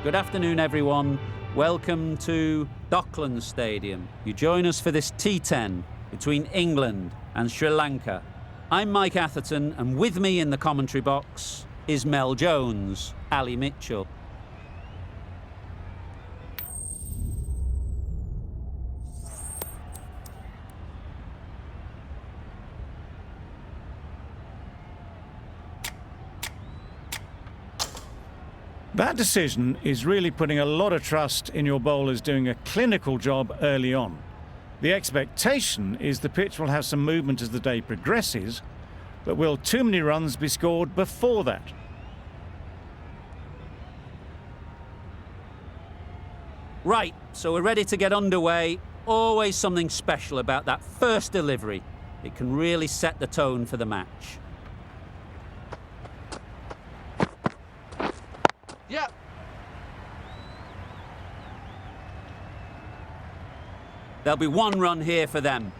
Good afternoon, everyone. Welcome to Docklands Stadium. You join us for this T10 between England and Sri Lanka. I'm Mike Atherton, and with me in the commentary box is Mel Jones, Ali Mitchell. That decision is really putting a lot of trust in your bowlers doing a clinical job early on. The expectation is the pitch will have some movement as the day progresses, but will too many runs be scored before that? Right, so we're ready to get underway. Always something special about that first delivery. It can really set the tone for the match. Yeah. There'll be one run here for them.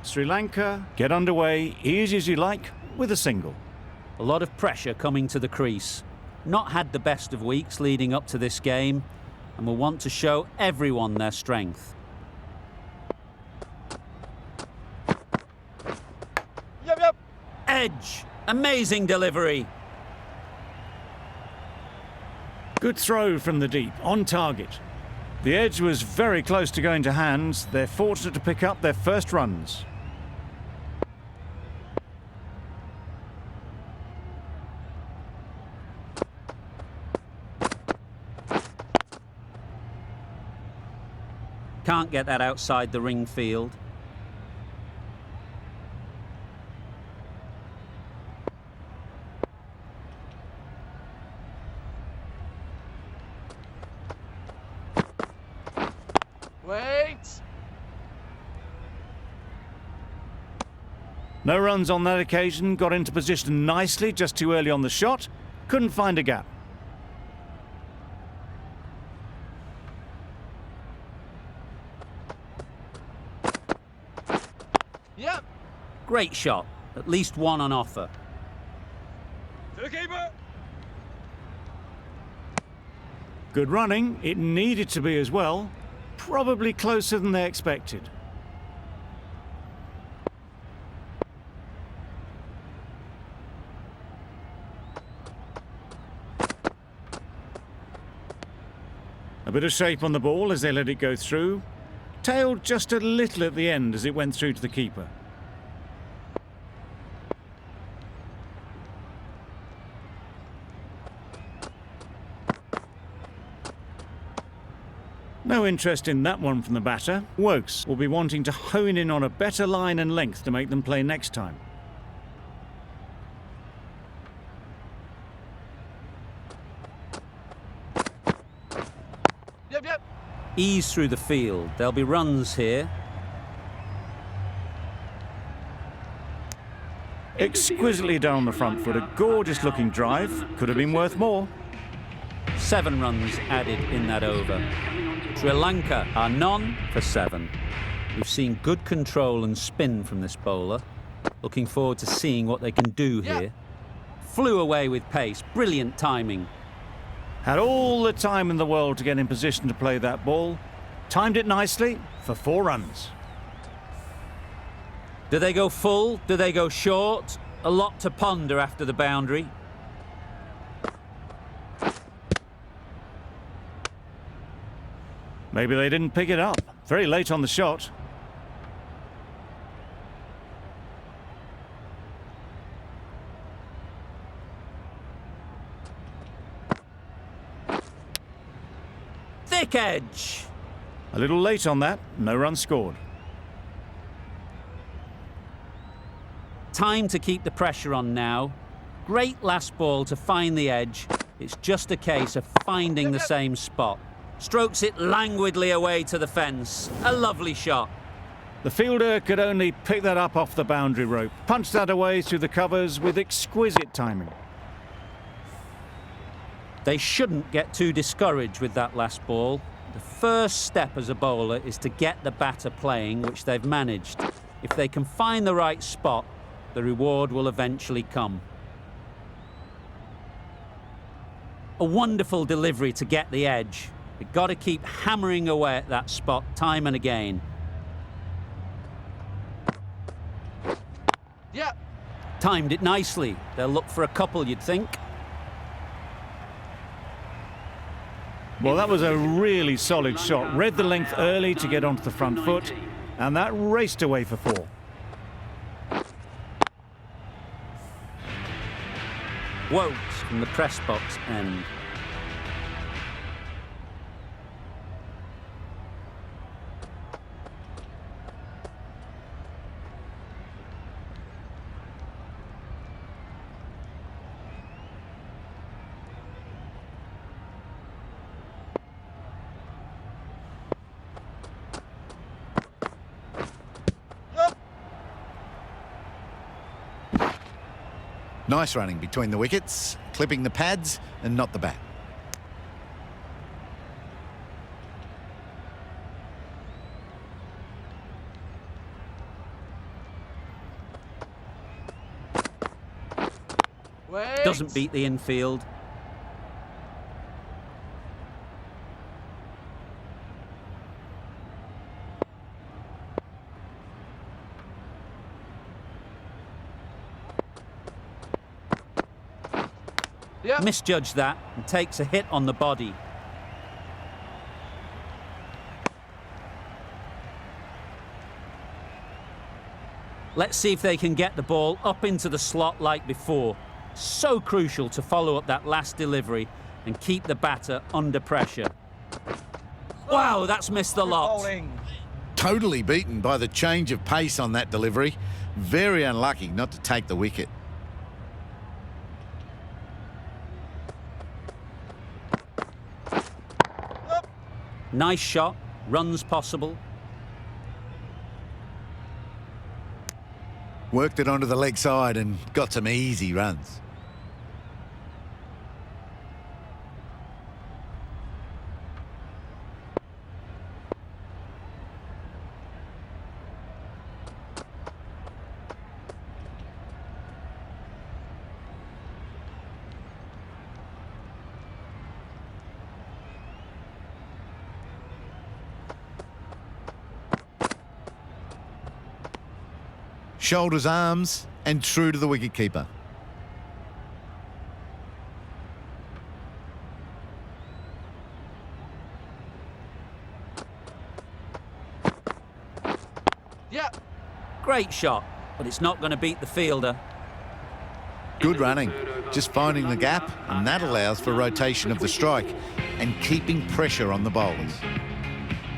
Sri Lanka get underway easy as you like with a single. A lot of pressure coming to the crease. Not had the best of weeks leading up to this game, and will want to show everyone their strength. Yep. Edge! Amazing delivery! Good throw from the deep, on target. The edge was very close to going to hands. They're fortunate to pick up their first runs. Can't get that outside the ring field. Wait. No runs on that occasion, got into position nicely, just too early on the shot. Couldn't find a gap. Yep. Great shot. At least one on offer. To the keeper. Good running, it needed to be as well. Probably closer than they expected. A bit of shape on the ball as they let it go through. Tailed just a little at the end as it went through to the keeper. No interest in that one from the batter. Wokes will be wanting to hone in on a better line and length to make them play next time. Yep. Ease through the field. There'll be runs here. Exquisitely down the front foot. A gorgeous looking drive. Could have been worth more. 7 runs added in that over. Sri Lanka are none for 7. We've seen good control and spin from this bowler. Looking forward to seeing what they can do here. Flew away with pace. Brilliant timing. Had all the time in the world to get in position to play that ball. Timed it nicely for 4 runs. Do they go full? Do they go short? A lot to ponder after the boundary. Maybe they didn't pick it up. Very late on the shot. Thick edge. A little late on that. No run scored. Time to keep the pressure on now. Great last ball to find the edge. It's just a case of finding the same spot. Strokes it languidly away to the fence. A lovely shot. The fielder could only pick that up off the boundary rope. Punched that away through the covers with exquisite timing. They shouldn't get too discouraged with that last ball. The first step as a bowler is to get the batter playing, which they've managed. If they can find the right spot, the reward will eventually come. A wonderful delivery to get the edge. You've got to keep hammering away at that spot time and again. Yeah. Timed it nicely. They'll look for a couple, you'd think. Well, that was a really solid shot. Read the length early to get onto the front foot, and that raced away for 4. Woakes from the press box end. Nice running between the wickets, clipping the pads and not the bat. Wait. Doesn't beat the infield. Yeah. Misjudged that and takes a hit on the body. Let's see if they can get the ball up into the slot like before. So crucial to follow up that last delivery and keep the batter under pressure. Wow, that's missed the lot. Bowling. Totally beaten by the change of pace on that delivery. Very unlucky not to take the wicket. Nice shot, runs possible. Worked it onto the leg side and got some easy runs. Shoulders, arms, and true to the wicketkeeper. Yeah. Great shot, but it's not going to beat the fielder. Good running, just finding the gap, and that allows for rotation of the strike and keeping pressure on the bowlers.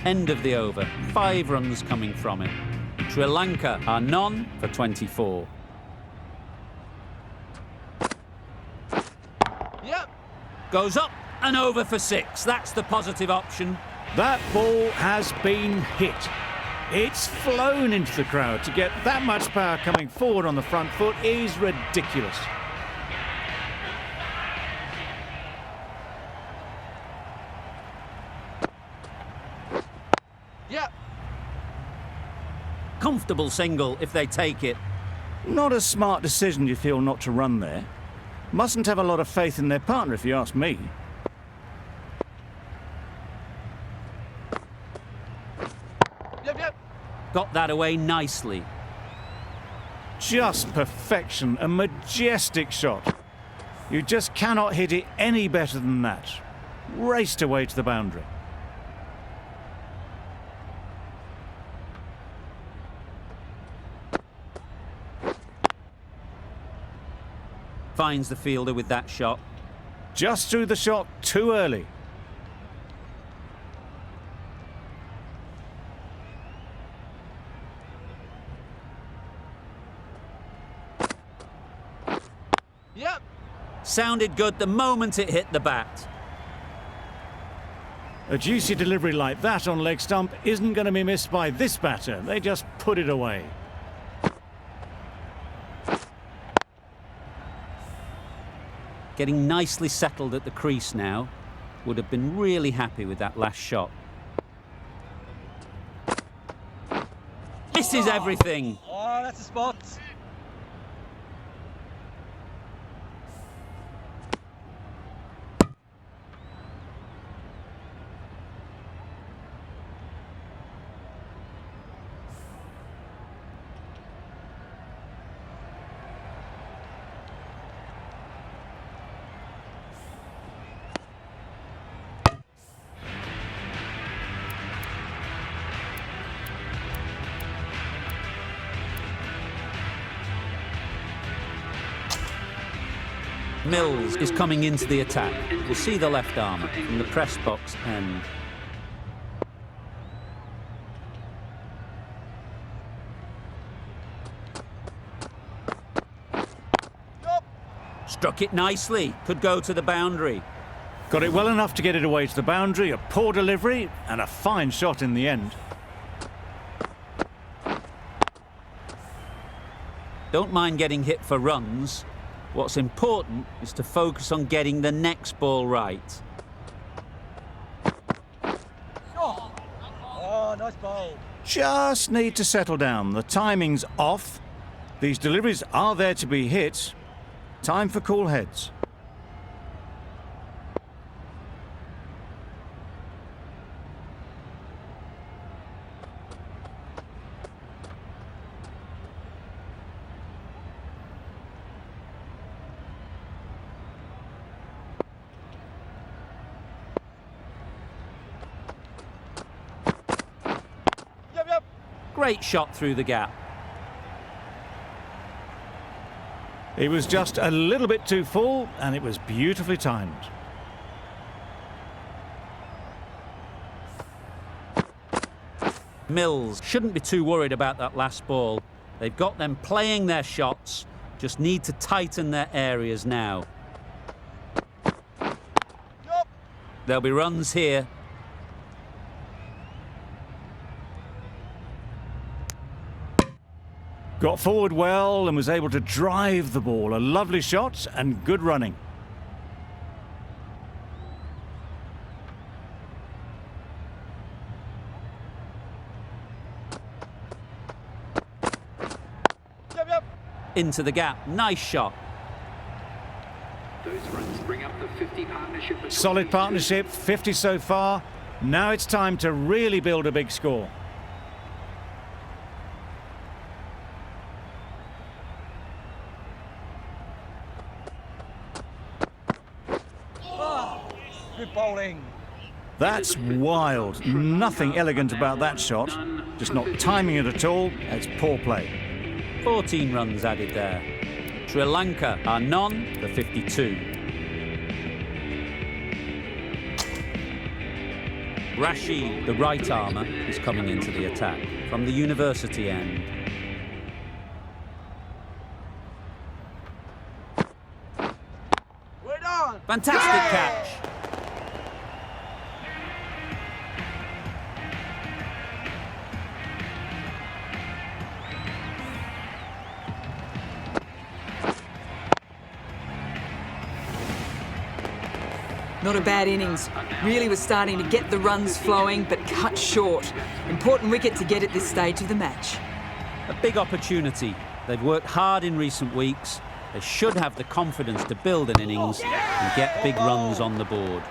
End of the over, 5 runs coming from it. Sri Lanka are none for 24. Yeah. Goes up and over for 6. That's the positive option. That ball has been hit. It's flown into the crowd. To get that much power coming forward on the front foot is ridiculous. Yeah. Comfortable single if they take it. Not a smart decision, you feel, not to run there. Mustn't have a lot of faith in their partner, if you ask me. Yep. Yep. Got that away nicely. Just perfection, a majestic shot. You just cannot hit it any better than that. Raced away to the boundary. Finds the fielder with that shot. Just threw the shot too early. Yep. Sounded good the moment it hit the bat. A juicy delivery like that on leg stump isn't going to be missed by this batter. They just put it away. Getting nicely settled at the crease now. Would have been really happy with that last shot. This is everything. Oh, that's a spot. Mills is coming into the attack. We'll see the left armour from the press box end. Struck it nicely. Could go to the boundary. Got it well enough to get it away to the boundary, a poor delivery and a fine shot in the end. Don't mind getting hit for runs. What's important is to focus on getting the next ball right. Oh, nice ball. Just need to settle down. The timing's off. These deliveries are there to be hit. Time for cool heads. Yep. Great shot through the gap. It was just a little bit too full and it was beautifully timed. Mills shouldn't be too worried about that last ball. They've got them playing their shots, just need to tighten their areas now. Yup. There'll be runs here. Got forward well and was able to drive the ball. A lovely shot and good running. Yep. Into the gap. Nice shot. Those runs bring up the 50 partnership. between Solid these partnership, 50 so far. Now it's time to really build a big score. Good bowling. That's wild. Nothing elegant about that shot. Just not timing it at all. It's poor play. 14 runs added there. Sri Lanka are none for 52. Rashid, the right armour, is coming into the attack from the university end. We're done. Fantastic catch. Not a bad innings. Really was starting to get the runs flowing, but cut short. Important wicket to get at this stage of the match. A big opportunity. They've worked hard in recent weeks. They should have the confidence to build an innings and get big runs on the board.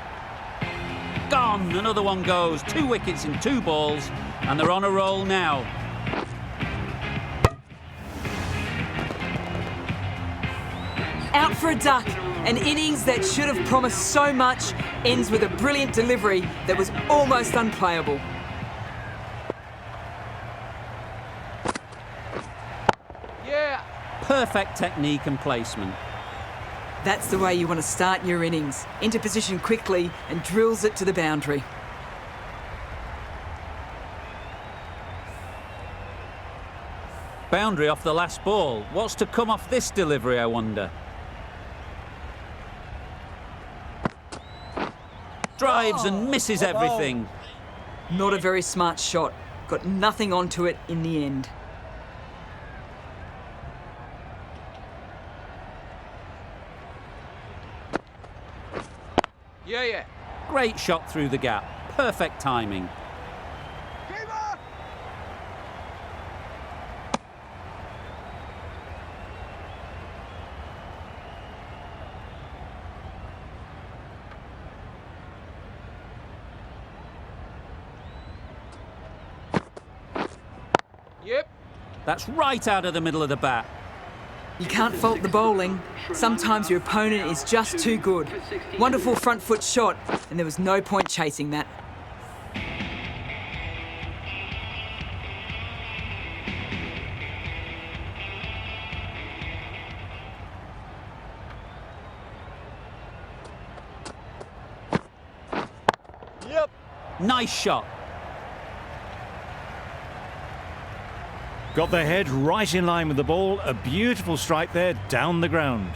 Gone! Another one goes. 2 wickets in 2 balls, and they're on a roll now. Out for a duck. An innings that should have promised so much ends with a brilliant delivery that was almost unplayable. Yeah. Perfect technique and placement. That's the way you want to start your innings. Into position quickly and drills it to the boundary. Boundary off the last ball. What's to come off this delivery, I wonder? Drives and misses everything. Not a very smart shot. Got nothing onto it in the end. Yeah. Great shot through the gap. Perfect timing. Keeper. Yep. That's right out of the middle of the bat. You can't fault the bowling. Sometimes your opponent is just too good. Wonderful front foot shot, and there was no point chasing that. Nice shot. Got the head right in line with the ball. A beautiful strike there down the ground.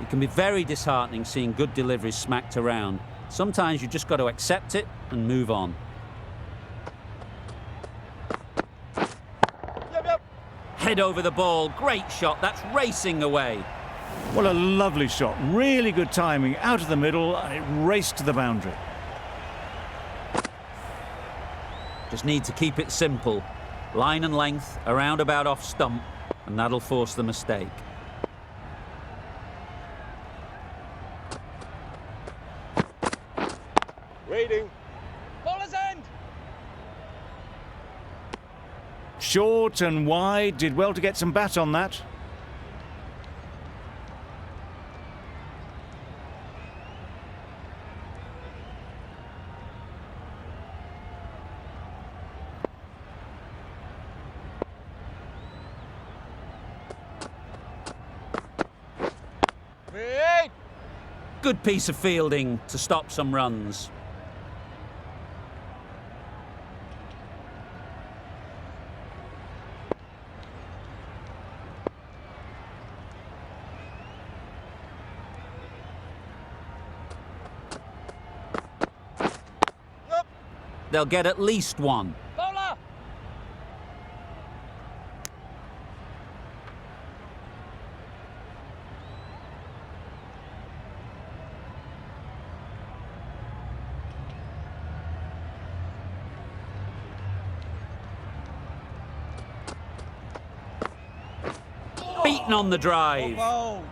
It can be very disheartening seeing good deliveries smacked around. Sometimes you just got to accept it and move on. Head over the ball. Great shot. That's racing away. What a lovely shot. Really good timing. Out of the middle, and it raced to the boundary. Just need to keep it simple. Line and length, around about off stump, and that'll force the mistake. Reading. Bowler's end. Short and wide. Did well to get some bat on that. Read. Good piece of fielding to stop some runs. Up. They'll get at least one. Bowler. Beaten on the drive. Bowled.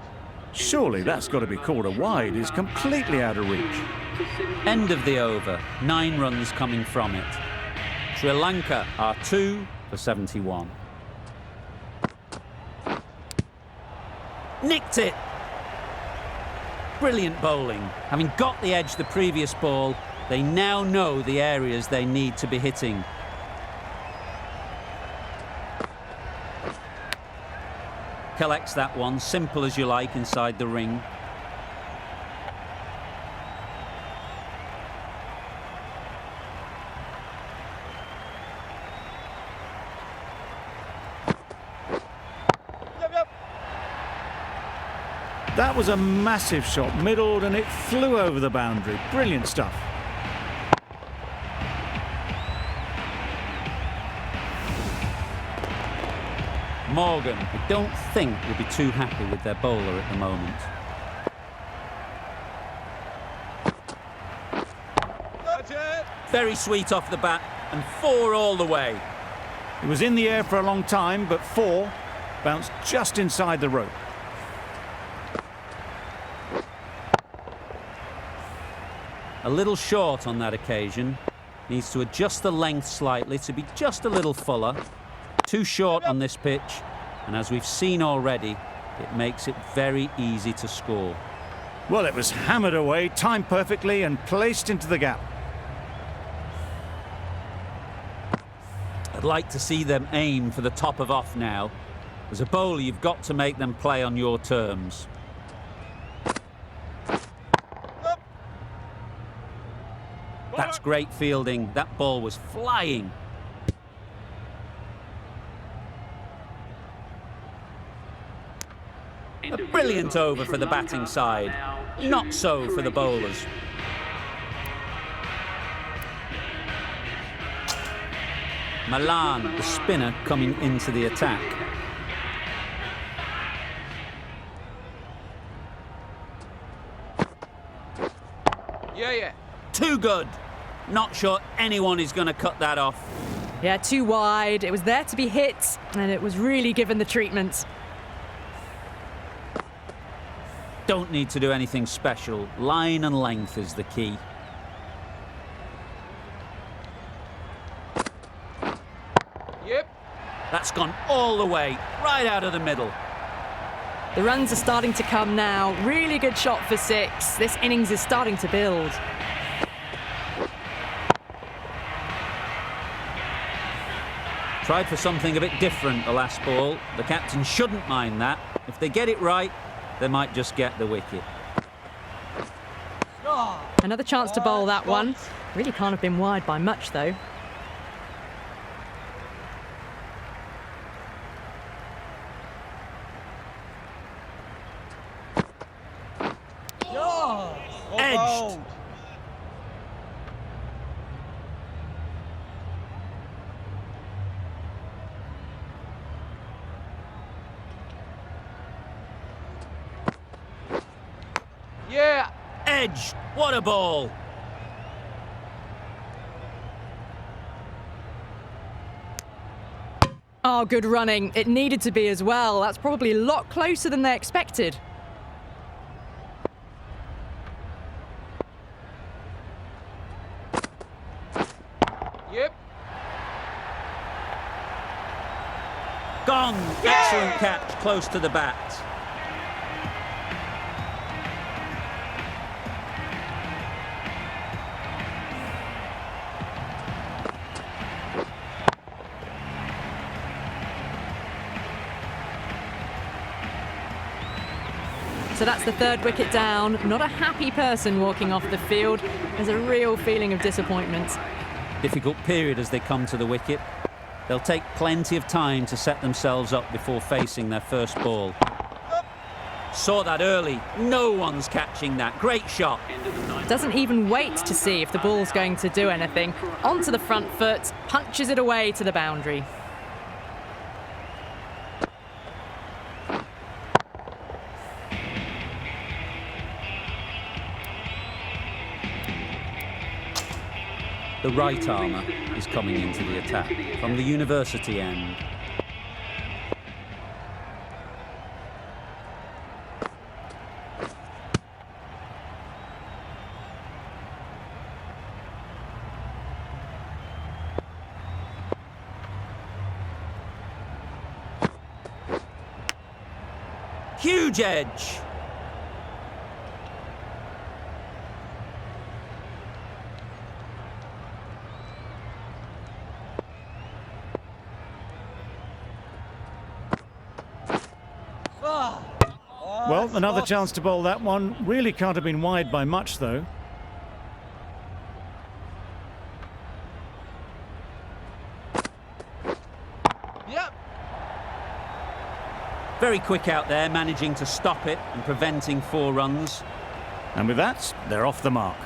Surely that's got to be called a wide. It's completely out of reach. End of the over. 9 runs coming from it. Sri Lanka are 2 for 71. Nicked it. Brilliant bowling. Having got the edge the previous ball, they now know the areas they need to be hitting. Collects that one, simple as you like, inside the ring. Yep. That was a massive shot, middled, and it flew over the boundary. Brilliant stuff. Morgan, I don't think will be too happy with their bowler at the moment. That's it. Very sweet off the bat, and 4 all the way. It was in the air for a long time, but 4 bounced just inside the rope. A little short on that occasion. Needs to adjust the length slightly to be just a little fuller. Too short on this pitch, and as we've seen already, it makes it very easy to score. Well, it was hammered away, timed perfectly, and placed into the gap. I'd like to see them aim for the top of off now. As a bowler, you've got to make them play on your terms. That's great fielding. That ball was flying. A brilliant over for the batting side. Not so for the bowlers. Malan, the spinner, coming into the attack. Yeah. Too good. Not sure anyone is going to cut that off. Yeah, too wide. It was there to be hit, and it was really given the treatment. Don't need to do anything special. Line and length is the key. Yep. That's gone all the way, right out of the middle. The runs are starting to come now. Really good shot for 6. This innings is starting to build. Tried for something a bit different the last ball. The captain shouldn't mind that. If they get it right, they might just get the wicket. Another chance to bowl that one. Really can't have been wide by much, though. Edged. Yeah. Edged. What a ball. Oh, good running. It needed to be as well. That's probably a lot closer than they expected. Yep. Gone. Excellent catch, close to the bat. So that's the third wicket down. Not a happy person walking off the field. There's a real feeling of disappointment. Difficult period as they come to the wicket. They'll take plenty of time to set themselves up before facing their first ball. Saw that early. No one's catching that. Great shot. Doesn't even wait to see if the ball's going to do anything. Onto the front foot, punches it away to the boundary. The right armour is coming into the attack from the university end. Huge edge. Well, another chance to bowl that one. Really can't have been wide by much, though. Yep. Very quick out there, managing to stop it and preventing 4 runs. And with that, they're off the mark.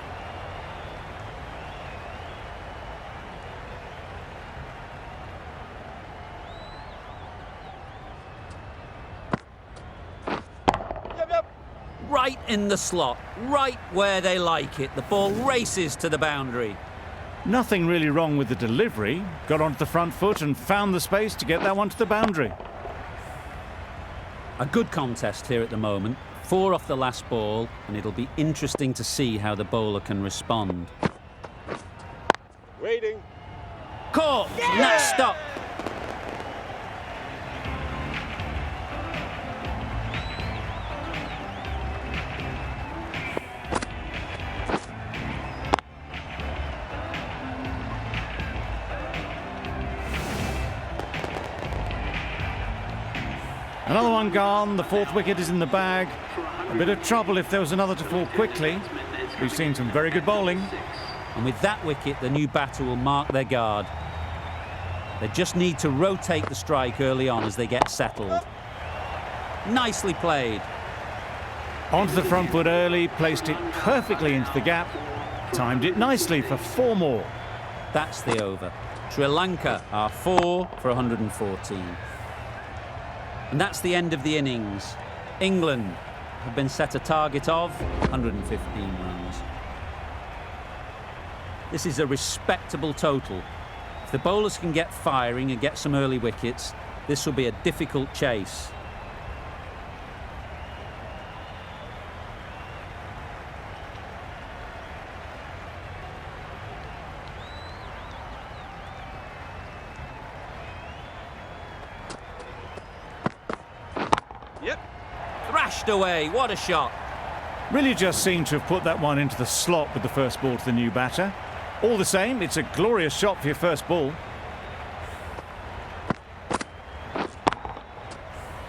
Right in the slot, right where they like it. The ball races to the boundary. Nothing really wrong with the delivery. Got onto the front foot and found the space to get that one to the boundary. A good contest here at the moment. 4 off the last ball, and it'll be interesting to see how the bowler can respond. Waiting. Caught! And that's stopped. Another one gone. The 4th wicket is in the bag. A bit of trouble if there was another to fall quickly. We've seen some very good bowling. And with that wicket, the new batter will mark their guard. They just need to rotate the strike early on as they get settled. Nicely played. Onto the front foot early, placed it perfectly into the gap. Timed it nicely for 4 more. That's the over. Sri Lanka are 4 for 114. And that's the end of the innings. England have been set a target of 115 runs. This is a respectable total. If the bowlers can get firing and get some early wickets, this will be a difficult chase. Yep. Thrashed away, what a shot. Really just seemed to have put that one into the slot with the first ball to the new batter. All the same, it's a glorious shot for your first ball.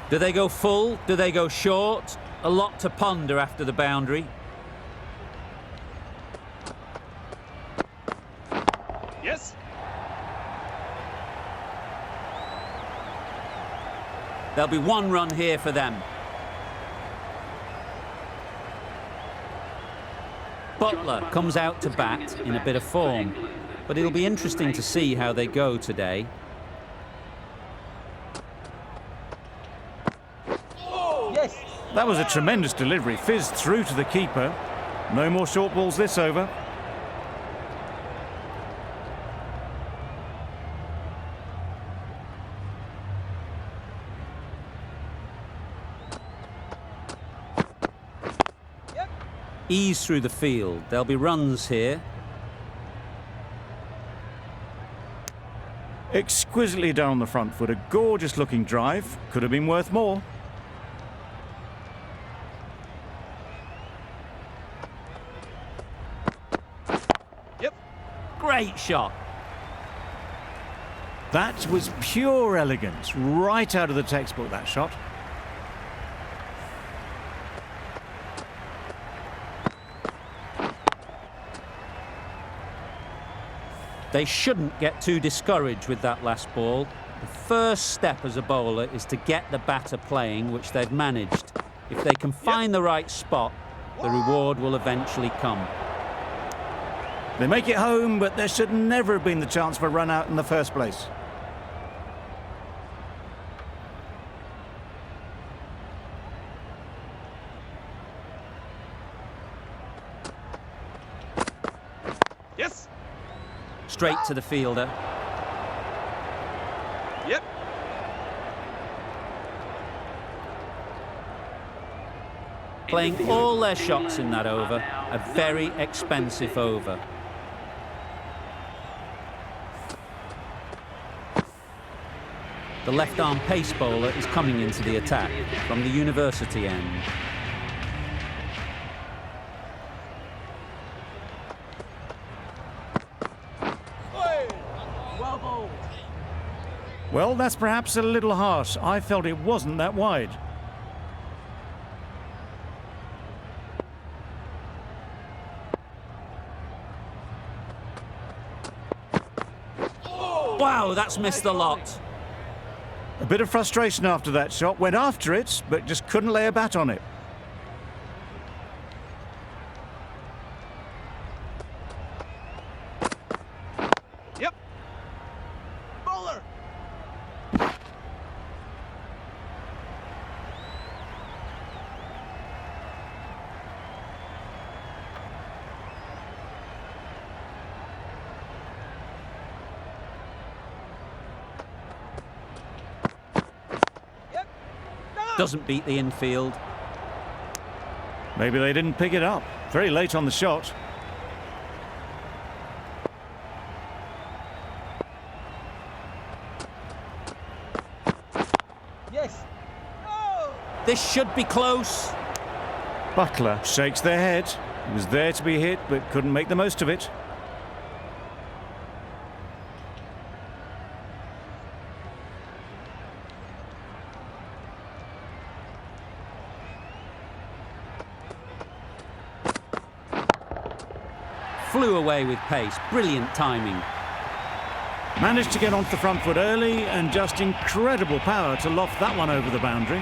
Do they go full? Do they go short? A lot to ponder after the boundary. Yes. There'll be one run here for them. Butler comes out to bat in a bit of form, but it'll be interesting to see how they go today. Yes. That was a tremendous delivery, fizzed through to the keeper. No more short balls this over. Ease through the field. There'll be runs here. Exquisitely down the front foot, a gorgeous looking drive. Could have been worth more. Yep. Great shot. That was pure elegance, right out of the textbook, that shot. They shouldn't get too discouraged with that last ball. The first step as a bowler is to get the batter playing, which they've managed. If they can find the right spot, the reward will eventually come. They make it home, but there should never have been the chance for a run out in the first place. Yes. Straight to the fielder. Yep. Playing all their shots in that over. A very expensive over. The left-arm pace bowler is coming into the attack from the university end. Well bowled. Well, that's perhaps a little harsh. I felt it wasn't that wide. Wow, that's missed a lot. A bit of frustration after that shot. Went after it, but just couldn't lay a bat on it. Yep. Bowler. Yep. No. Doesn't beat the infield. Maybe they didn't pick it up. Very late on the shot. Yes. No. This should be close. Butler shakes their head. He was there to be hit, but couldn't make the most of it. Flew away with pace. Brilliant timing. Managed to get onto the front foot early and just incredible power to loft that one over the boundary.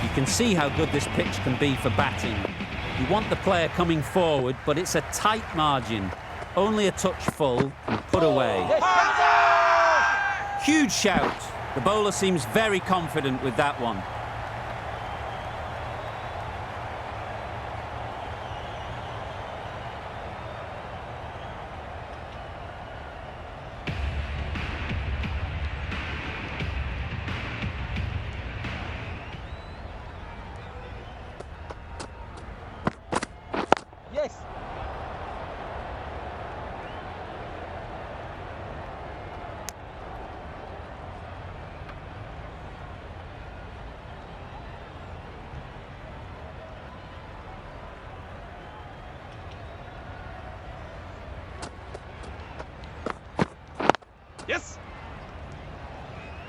You can see how good this pitch can be for batting. You want the player coming forward, but it's a tight margin. Only a touch full and put away. Huge shout. The bowler seems very confident with that one. Yes.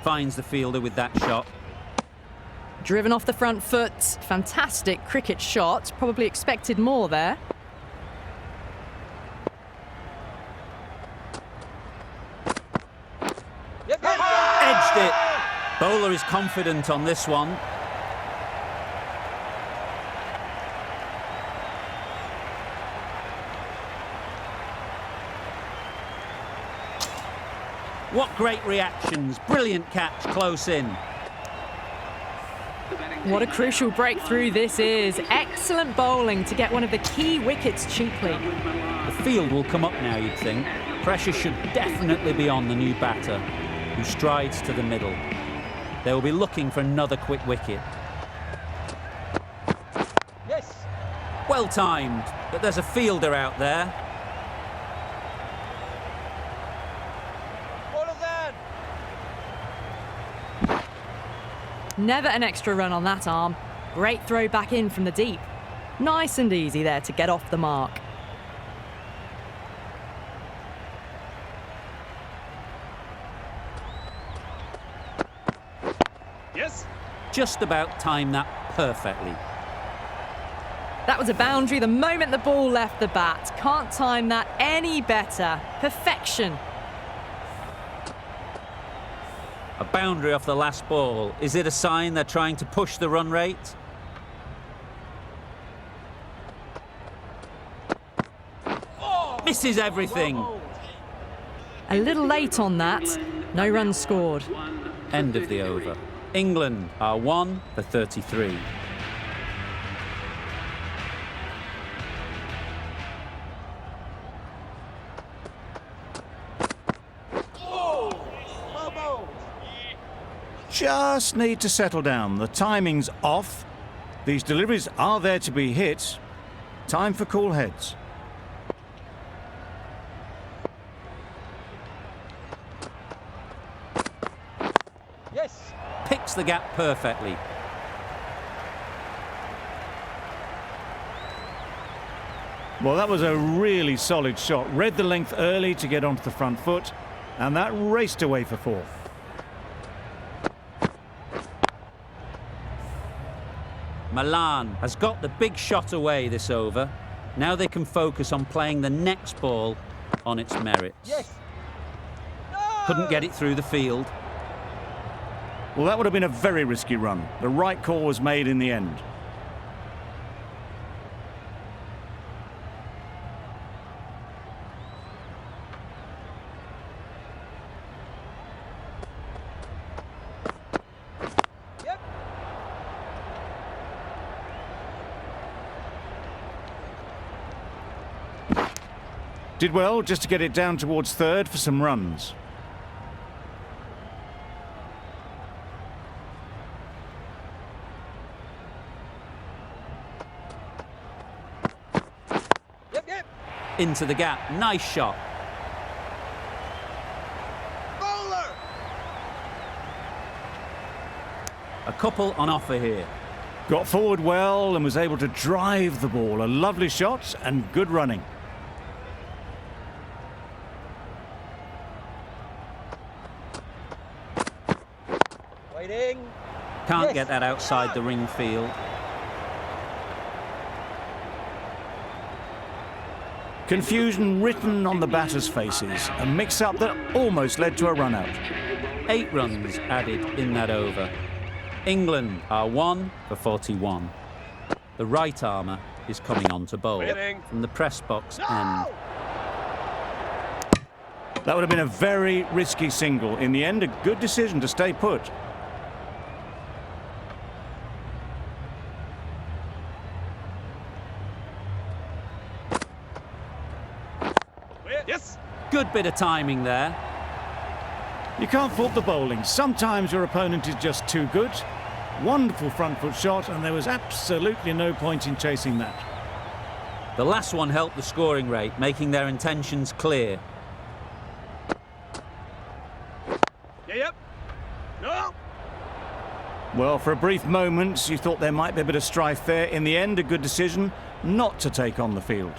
Finds the fielder with that shot. Driven off the front foot. Fantastic cricket shot. Probably expected more there. Yep, yep. Edged it. Bowler is confident on this one. What great reactions. Brilliant catch close in. What a crucial breakthrough this is. Excellent bowling to get one of the key wickets cheaply. The field will come up now, you'd think. Pressure should definitely be on the new batter, who strides to the middle. They will be looking for another quick wicket. Yes. Well timed, but there's a fielder out there. Ball is in. Never an extra run on that arm. Great throw back in from the deep. Nice and easy there to get off the mark. Yes. Just about timed that perfectly. That was a boundary the moment the ball left the bat. Can't time that any better. Perfection. A boundary off the last ball. Is it a sign they're trying to push the run rate? Misses everything. A little late on that. No runs scored. End of the over. England are 1 for 33. Well bowled. Just need to settle down. The timing's off. These deliveries are there to be hit. Time for cool heads. Yes. Picks the gap perfectly. Well, that was a really solid shot. Read the length early to get onto the front foot, and that raced away for 4. Milan has got the big shot away this over. Now they can focus on playing the next ball on its merits. Yes. No. Couldn't get it through the field. Well, that would have been a very risky run. The right call was made in the end. Yep. Did well just to get it down towards third for some runs. Yep, yep. Into the gap. Nice shot. Bowler. A couple on offer here. Got forward well and was able to drive the ball. A lovely shot and good running. Waiting. Can't Yes. get that outside the ring field. Confusion written on the batters' faces. A mix-up that almost led to a run-out. 8 runs added in that over. England are 1 for 41. The right armour is coming on to bowl Waiting. from the press box end. No. That would have been a very risky single. In the end, a good decision to stay put. Yes. Good bit of timing there. You can't fault the bowling. Sometimes your opponent is just too good. Wonderful front foot shot, and there was absolutely no point in chasing that. The last one helped the scoring rate, making their intentions clear. Yeah, yep. No. Well, for a brief moment, you thought there might be a bit of strife there. In the end, a good decision not to take on the field.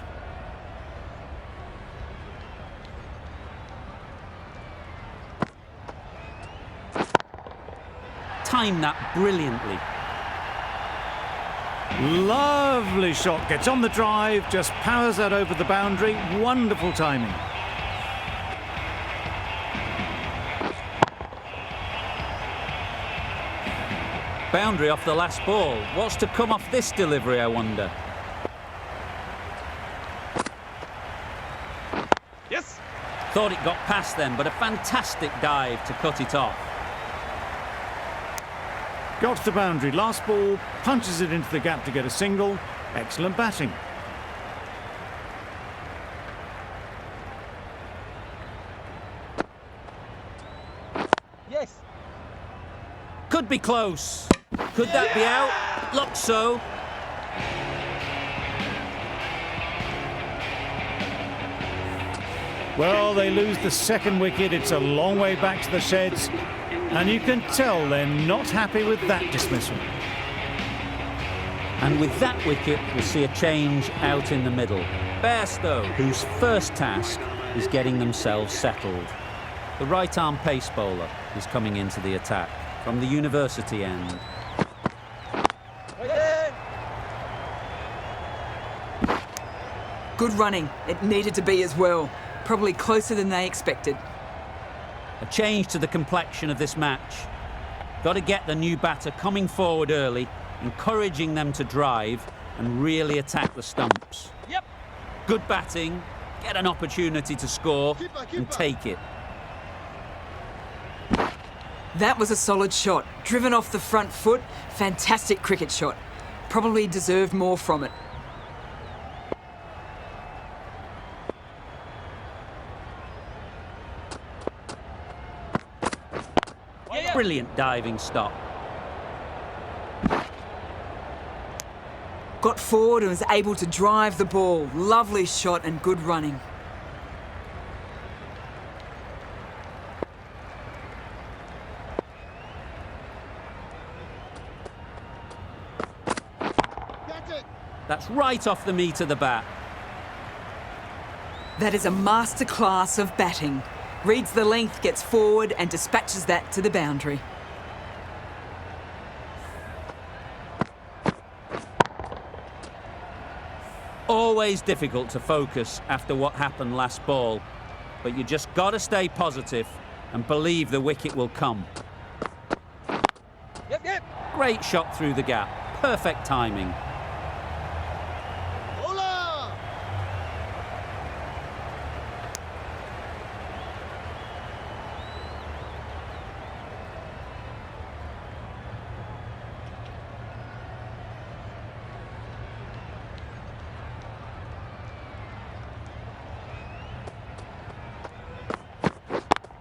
timed that brilliantly. Lovely shot. Gets on the drive, just powers that over the boundary. Wonderful timing. Boundary off the last ball. What's to come off this delivery, I wonder? Yes. Thought it got past them, but a fantastic dive to cut it off. Got to the boundary. Last ball, punches it into the gap to get a single. Excellent batting. Yes. Could be close. Could that be out? Looks so. Well, they lose the second wicket. It's a long way back to the sheds. And you can tell they're not happy with that dismissal. And with that wicket, we'll see a change out in the middle. Bairstow, whose first task is getting themselves settled. The right-arm pace bowler is coming into the attack from the university end. Good running. It needed to be as well. Probably closer than they expected. A change to the complexion of this match. Got to get the new batter coming forward early, encouraging them to drive and really attack the stumps. Yep. Good batting, get an opportunity to score and take it. That was a solid shot. Driven off the front foot. Fantastic cricket shot. Probably deserved more from it. Brilliant diving stop. Got forward and was able to drive the ball. Lovely shot and good running. That's right off the meat of the bat. That is a masterclass of batting. Reads the length, gets forward and dispatches that to the boundary. Always difficult to focus after what happened last ball, but you just got to stay positive and believe the wicket will come. Yep, yep. Great shot through the gap. Perfect timing. Bowler.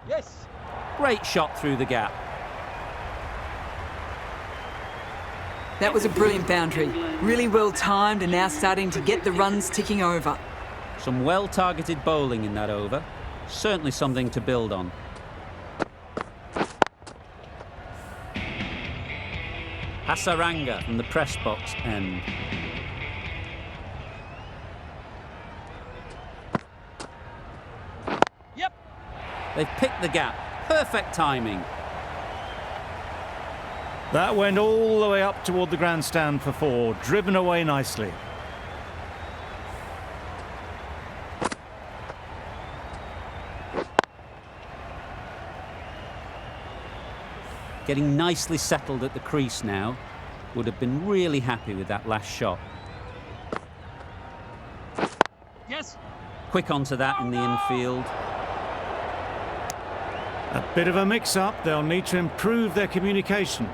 Yes. Great shot through the gap. That was a brilliant boundary. Really well timed and now starting to get the runs ticking over. Some well-targeted bowling in that over. Certainly something to build on. Hasaranga from the press box end. Yep. They've picked the gap. Perfect timing. That went all the way up toward the grandstand for four, driven away nicely. Getting nicely settled at the crease now. Would have been really happy with that last shot. Yes. Quick onto that in the infield. A bit of a mix-up. They'll need to improve their communication.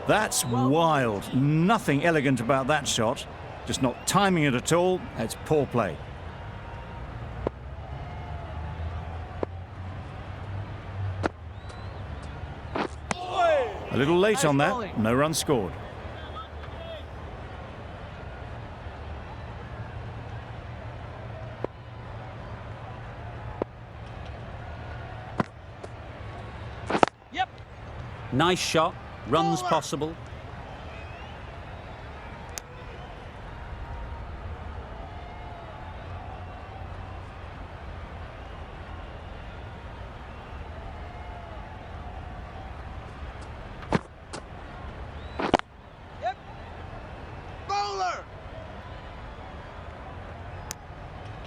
That's wild. Nothing elegant about that shot. Just not timing it at all. It's poor play. A little late on that. No run scored. Yep. Nice shot. Runs possible.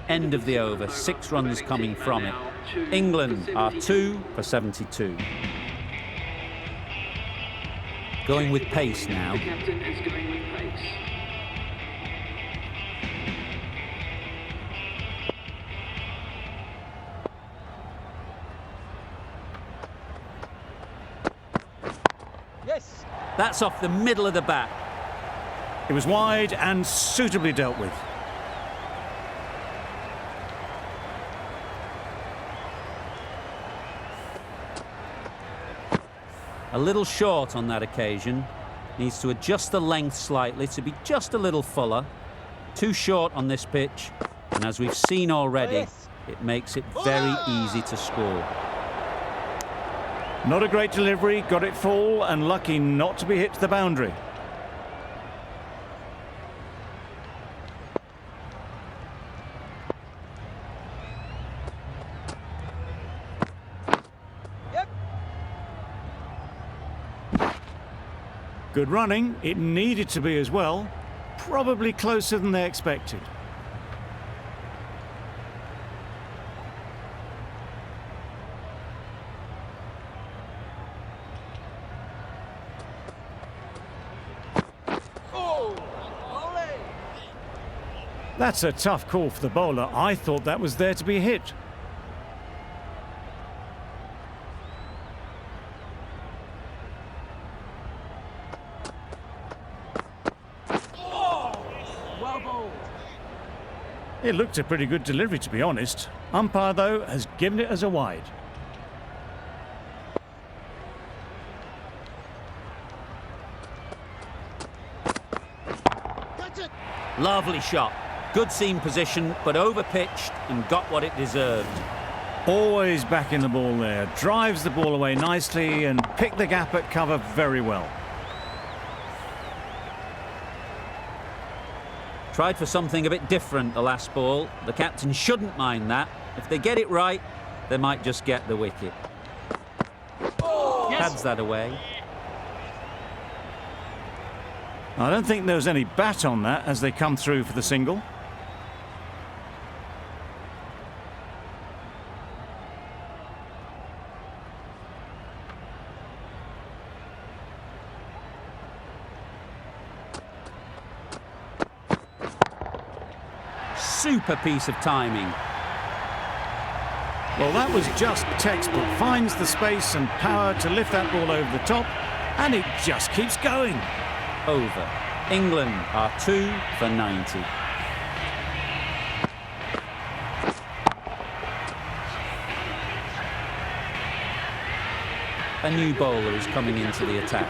End of the over, 6 runs coming from it. England are 2 for 72. Going with pace now. The captain is going with pace. Yes. That's off the middle of the bat. It was wide and suitably dealt with. A little short on that occasion. Needs to adjust the length slightly to be just a little fuller. Too short on this pitch. And as we've seen already, Yes. it makes it very easy to score. Not a great delivery, got it full and lucky not to be hit to the boundary. Yep. Good running, it needed to be as well. Probably closer than they expected. Oh. Ole. That's a tough call for the bowler. I thought that was there to be hit. Well bowled. It looked a pretty good delivery, to be honest. Umpire, though, has given it as a wide. That's it. Lovely shot. Good seam position, but over-pitched and got what it deserved. Always back in the ball there. Drives the ball away nicely and picked the gap at cover very well. Tried for something a bit different the last ball. The captain shouldn't mind that. If they get it right, they might just get the wicket. Yes. Pads that away. I don't think there was any bat on that as they come through for the single. Super piece of timing. Well, that was just textbook. Finds the space and power to lift that ball over the top, and it just keeps going. Over. England are 2 for 90. A new bowler is coming into the attack.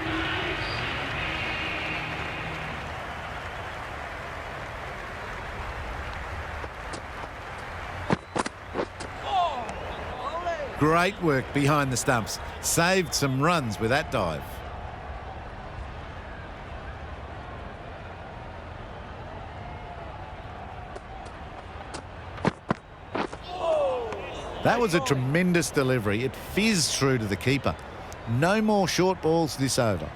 Great work behind the stumps. Saved some runs with that dive. That was a tremendous delivery. It fizzed through to the keeper. No more short balls this over.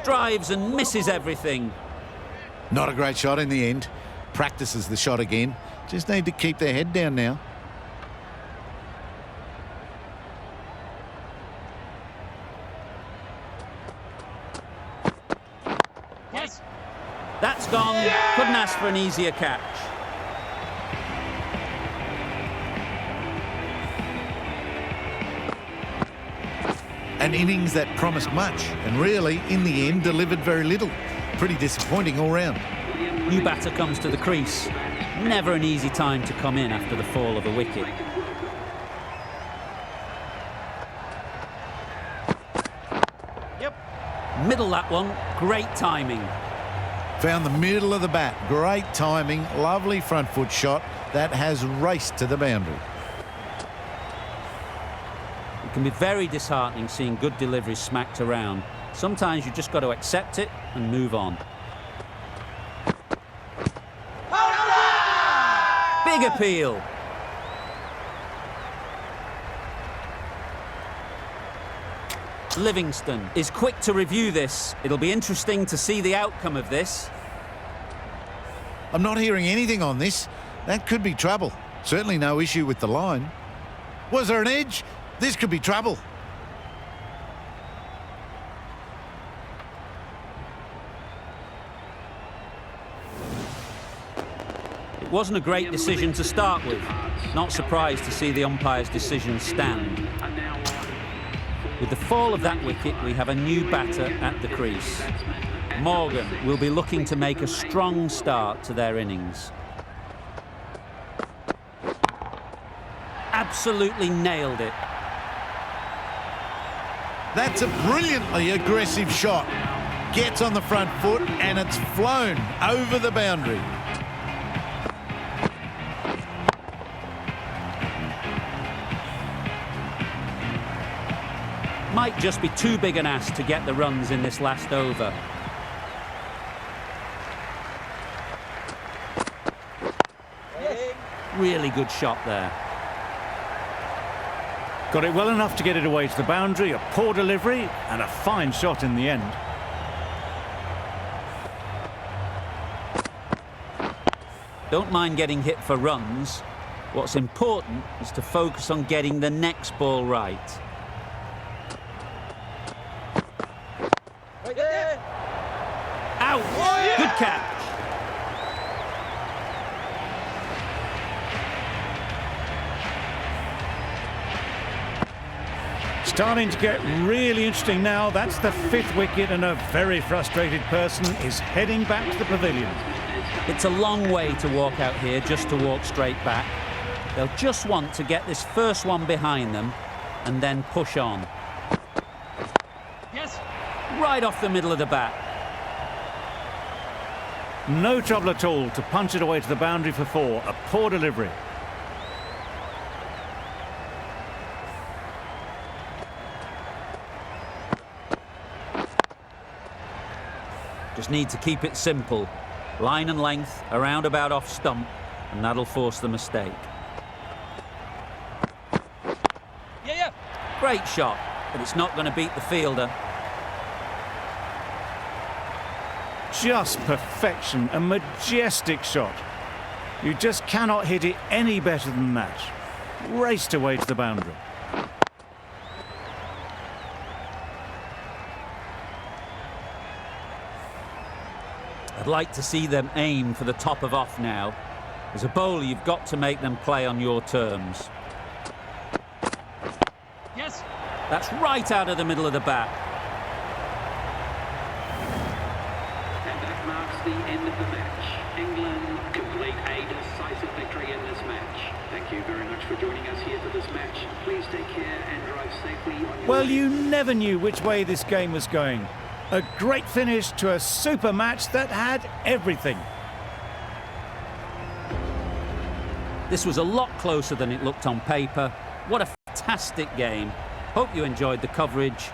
Drives and misses everything. Not a great shot in the end. Practices the shot again. Just need to keep their head down now. Yes. That's gone. Couldn't ask for an easier catch. An innings that promised much and really, in the end, delivered very little. Pretty disappointing all round. New batter comes to the crease. Never an easy time to come in after the fall of a wicket. Yep. Middle that one. Great timing. Found the middle of the bat. Great timing. Lovely front foot shot that has raced to the boundary. It can be very disheartening seeing good deliveries smacked around. Sometimes you just got to accept it and move on. Big appeal. Livingston is quick to review this. It'll be interesting to see the outcome of this. I'm not hearing anything on this. That could be trouble. Certainly no issue with the line. Was there an edge? This could be trouble. It wasn't a great decision to start with. Not surprised to see the umpire's decision stand. With the fall of that wicket, we have a new batter at the crease. Morgan will be looking to make a strong start to their innings. Absolutely nailed it. That's a brilliantly aggressive shot. Gets on the front foot and it's flown over the boundary. Might just be too big an ask to get the runs in this last over. Really good shot there. Got it well enough to get it away to the boundary, a poor delivery and a fine shot in the end. Don't mind getting hit for runs. What's important is to focus on getting the next ball right. Out! Good catch. Starting to get really interesting now. That's the 5th wicket and a very frustrated person is heading back to the pavilion. It's a long way to walk out here just to walk straight back. They'll just want to get this first one behind them and then push on. Yes. Right off the middle of the bat. No trouble at all to punch it away to the boundary for 4. A poor delivery. Just need to keep it simple. Line and length, around about off stump, and that'll force the mistake. Yeah. Great shot, but it's not going to beat the fielder. Just perfection, a majestic shot. You just cannot hit it any better than that. Raced away to the boundary. I'd like to see them aim for the top of off now. As a bowler, you've got to make them play on your terms. Yes. That's right out of the middle of the bat. And that marks the end of the match. England complete a decisive victory in this match. Thank you very much for joining us here for this match. Please take care and drive safely on your Well, way. you never knew which way this game was going. A great finish to a super match that had everything. This was a lot closer than it looked on paper. What a fantastic game. Hope you enjoyed the coverage.